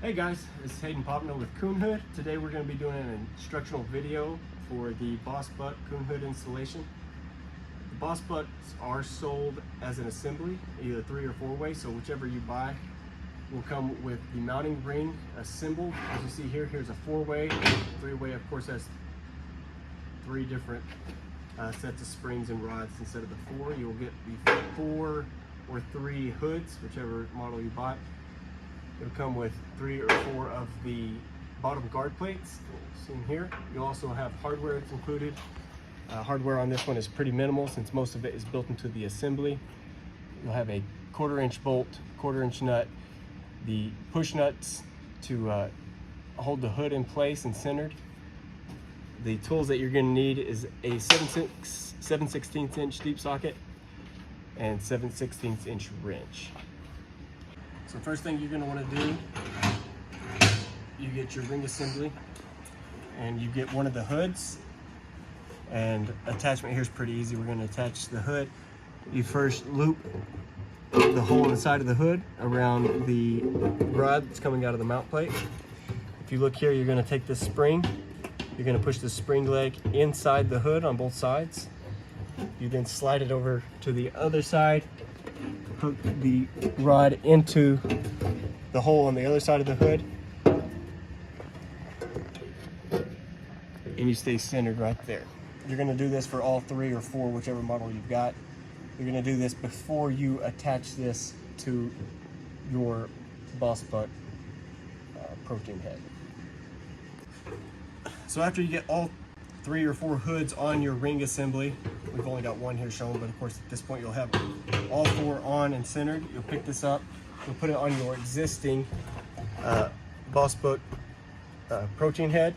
Hey guys, this is Hayden Popno with CoonHood. Today we're going to be doing an instructional video for the BossBuck CoonHood installation. The BossBucks are sold as an assembly, either 3 or 4 way, so whichever you buy will come with the mounting ring assembled. As you see here, here's a 4-way. 3-way of course has 3 different sets of springs and rods instead of the 4. You'll get the 4 or 3 hoods, whichever model you buy. It'll come with 3 or 4 of the bottom guard plates, seen here. You'll also have hardware that's included. Hardware on this one is pretty minimal since most of it is built into the assembly. You'll have a 1/4-inch bolt, 1/4-inch nut, the push nuts to hold the hood in place and centered. The tools that you're going to need is a 7/16 inch deep socket and 7/16 inch wrench. So first thing you're going to want to do, you get your ring assembly and you get one of the hoods, and attachment here is pretty easy. We're going to attach the hood. You first loop the hole in the side of the hood around the rod that's coming out of the mount plate. If you look here, you're going to take this spring, you're going to push the spring leg inside the hood on both sides. You then slide it over to the other side, hook the rod into the hole on the other side of the hood, and you stay centered right there. You're going to do this for all 3 or 4, whichever model you've got. You're going to do this before you attach this to your BossBuck protein head. So after you get all 3 or 4 hoods on your ring assembly, we've only got 1 here shown, but of course at this point you'll have all 4 on and centered. You'll pick this up, you'll put it on your existing BossBuck protein head.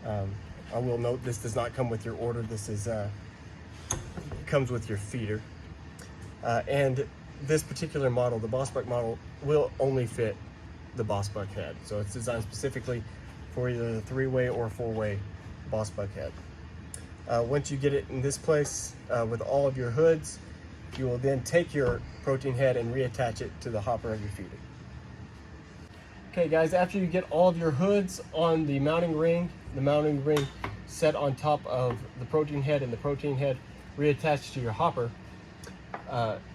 I will note this does not come with your order. This is comes with your feeder. And this particular model, the BossBuck model, will only fit the BossBuck head. So it's designed specifically for either the 3-way or 4-way BossBuck head. Once you get it in this place with all of your hoods, you will then take your protein head and reattach it to the hopper of your feeder. Okay guys, after you get all of your hoods on the mounting ring set on top of the protein head and the protein head reattached to your hopper,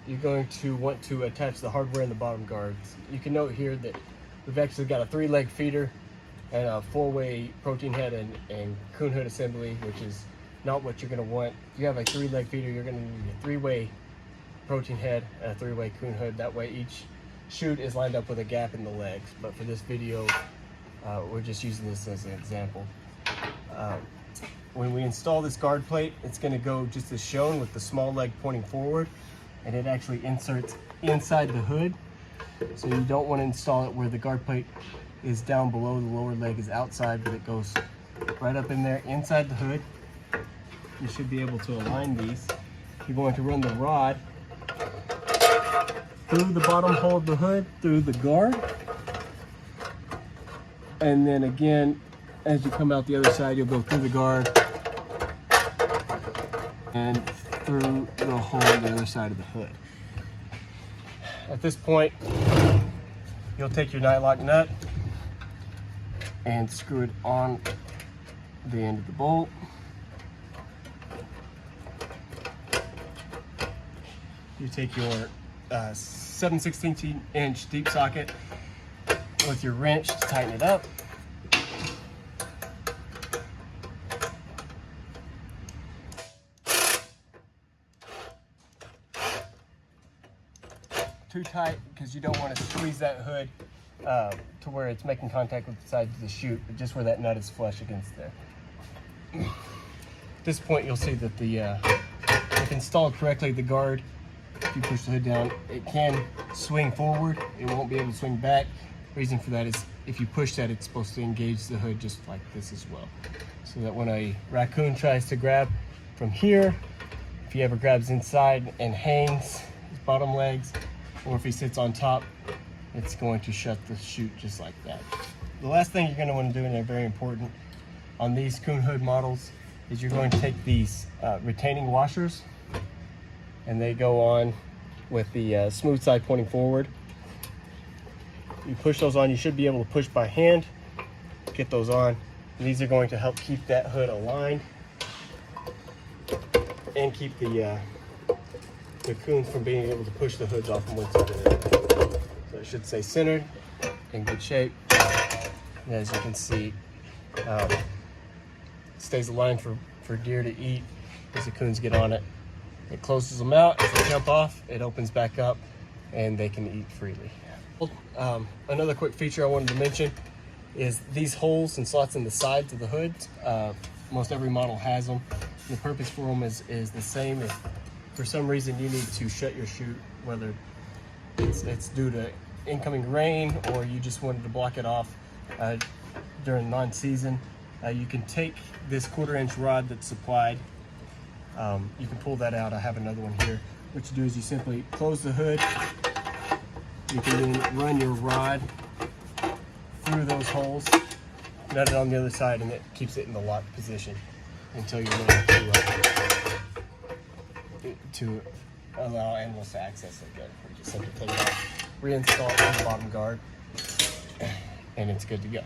you're going to want to attach the hardware in the bottom guards. You can note here that we've actually got a 3-leg feeder and a 4-way protein head and CoonHood assembly, which is not what you're going to want. If you have a 3-leg feeder, you're going to need a 3-way protein head and a 3-way CoonHood. That way each chute is lined up with a gap in the legs. But for this video, we're just using this as an example. When we install this guard plate, it's going to go just as shown with the small leg pointing forward, and it actually inserts inside the hood. So you don't want to install it where the guard plate is down below, the lower leg is outside, but it goes right up in there inside the hood. You should be able to align these. You're going to run the rod through the bottom hole of the hood, through the guard, and then again, as you come out the other side, you'll go through the guard and through the hole on the other side of the hood. At this point, you'll take your nylock nut and screw it on the end of the bolt. You take your 7/16 inch deep socket with your wrench to tighten it up. Too tight because you don't want to squeeze that hood to where it's making contact with the sides of the chute, but just where that nut is flush against there. At this point, you'll see that if installed correctly, the guard, if you push the hood down, it can swing forward. It won't be able to swing back. The reason for that is if you push that, it's supposed to engage the hood just like this as well. So that when a raccoon tries to grab from here, if he ever grabs inside and hangs his bottom legs, or if he sits on top, it's going to shut the chute just like that. The last thing you're going to want to do, and they're very important on these CoonHood models, is you're going to take these retaining washers, and they go on with the smooth side pointing forward. You push those on. You should be able to push by hand, get those on. And these are going to help keep that hood aligned and keep the coon from being able to push the hoods off from one side to the other. So it should stay centered, in good shape. And as you can see, it stays aligned for deer to eat as the coons get on it. It closes them out. As they jump off, it opens back up and they can eat freely. Another quick feature I wanted to mention is these holes and slots in the sides of the hood. Most every model has them. The purpose for them is the same. If for some reason you need to shut your chute, whether it's due to incoming rain or you just wanted to block it off during non-season, you can take this 1/4-inch rod that's supplied. You can pull that out. I have another one here. What you do is you simply close the hood. You can then run your rod through those holes, nut it on the other side, and it keeps it in the locked position until you're ready to allow animals to access it again. You just simply take it off, reinstall it on the bottom guard, and it's good to go.